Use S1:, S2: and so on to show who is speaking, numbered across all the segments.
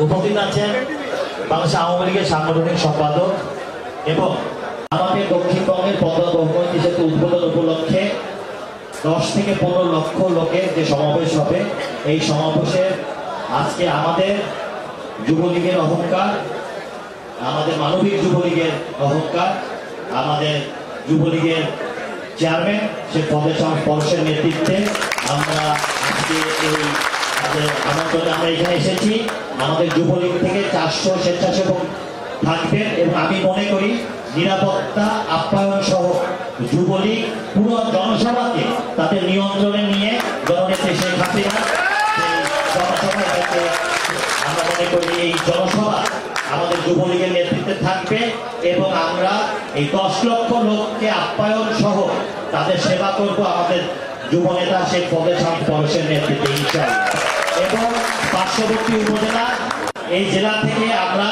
S1: উপস্থিত আছেন বাংলাদেশ আওয়ামী লীগের সাংগঠনিক সম্পাদক এবং আমাদের দক্ষিণবঙ্গের পদ্মা সেতু উদ্বোধন উপলক্ষে 10 থেকে 15 লক্ষ লোকের যে সমাবেশ হবে, এই সমাবেশে আজকে আমাদের যুবলীগের অহংকার, আমাদের মানবিক যুবলীগের অহংকার, আমাদের যুবলীগের চেয়ারম্যান শেখ ফজলে শামস পরশের নেতৃত্বে আমরা আজকে এই আমন্ত্রণে আমরা এখানে এসেছি। আমাদের যুবলীগ থেকে 400 স্বেচ্ছাসেবক থাকবেন এবং আমি মনে করি নিরাপত্তা আপ্যায়ন সহ যুবলীগ পুরো জনসভাকে তাদের নিয়ন্ত্রণে নিয়ে জননেত্রী শেখ হাসিনা জনসভায় আমরা মনে করি এই জনসভা আমাদের যুবলীগের নেতৃত্বে থাকবে এবং আমরা এই 10 লক্ষ লোককে আপ্যায়ন সহ তাদের সেবা করব আমাদের যুবনেতা শেখ ফজলে শামস পরশের নেতৃত্বে ইনশাআল্লাহ। এবং পার্শ্ববর্তী উপজেলা এই জেলা থেকে আমরা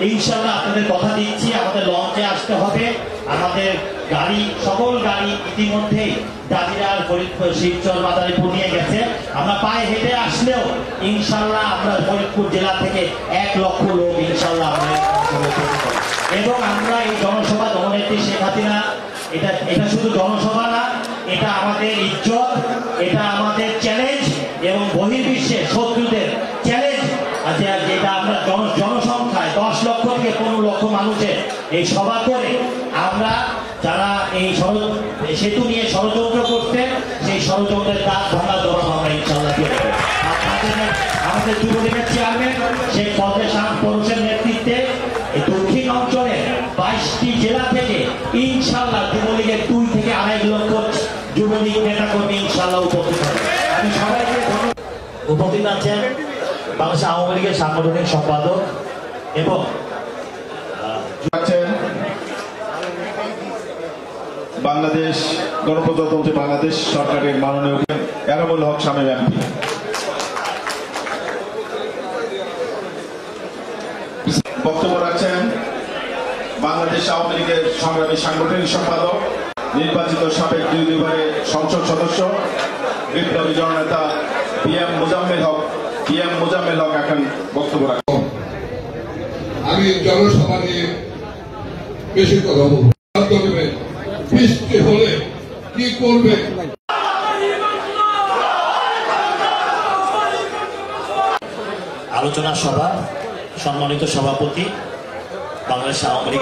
S1: ইনশাআল্লাহ আপনাদের কথা দিচ্ছি, আমাদের লঞ্চে আসতে হবে। আমাদের গাড়ি, সকল গাড়ি ইতিমধ্যেই দাবিরার ফরিদপুর, শিবচর, মাদারীপুর নিয়ে গেছে। আমরা পায়ে হেঁটে আসলেও ইনশাআল্লাহ আমরা ফরিদপুর জেলা থেকে 1 লক্ষ লোক ইনশাআল্লাহ আমরা এবং আমরা এই জনসভা জননেত্রী শেখ হাসিনা এটা শুধু জনসভা না, এটা আমাদের ইজ্জত, এটা আমাদের চ্যালেঞ্জ এবং বহির্বিশ্বে শত্রুদের চ্যালেঞ্জ। যেটা আমরা জনসংখ্যায় 10 লক্ষ থেকে 15 লক্ষ মানুষের এই সভা করে আমরা যারা এই সেতু নিয়ে ষড়যন্ত্র করতে, সেই ষড়যন্ত্রের দাঁত ভাঙা জবাব আমরা ইনশাআল্লাহ দিয়ে দেব। আমাদের যুবলীগের চেয়ারম্যান শেখ ফজলে শামস পরশের নেতৃত্বে এই দক্ষিণ অঞ্চলে 22টি জেলা থেকে ইনশাআল্লাহ যুবলীগের 2 থেকে 2.5 লক্ষ যুবলীগ নেতা কর্মী ইনশাআল্লাহ উপস্থিত হবে। আমি সবাইকে উপস্থিত আছেন বাংলাদেশ আওয়ামী লীগের সাংগঠনিক সম্পাদক এবং
S2: বাংলাদেশ গণপ্রজাতন্ত্রী বাংলাদেশ সরকারের মাননীয় এনামুল হক শামীম এমপি, বক্তব্য রাখছেন বাংলাদেশ আওয়ামী লীগের সংগ্রামী সাংগঠনিক সম্পাদক, নির্বাচিত সাবেক 2 বারের সংসদ সদস্য, বিপ্লবী জননেতা PM মোজাম্মেল হক এখন বক্তব্য রাখবেন।
S3: আমি জনসভা নিয়ে বেশি কথা বলবো। বৃষ্টি হলে কি করবে?
S1: আলোচনা সভা, সম্মানিত সভাপতি বাংলাদেশ আওয়ামী লীগ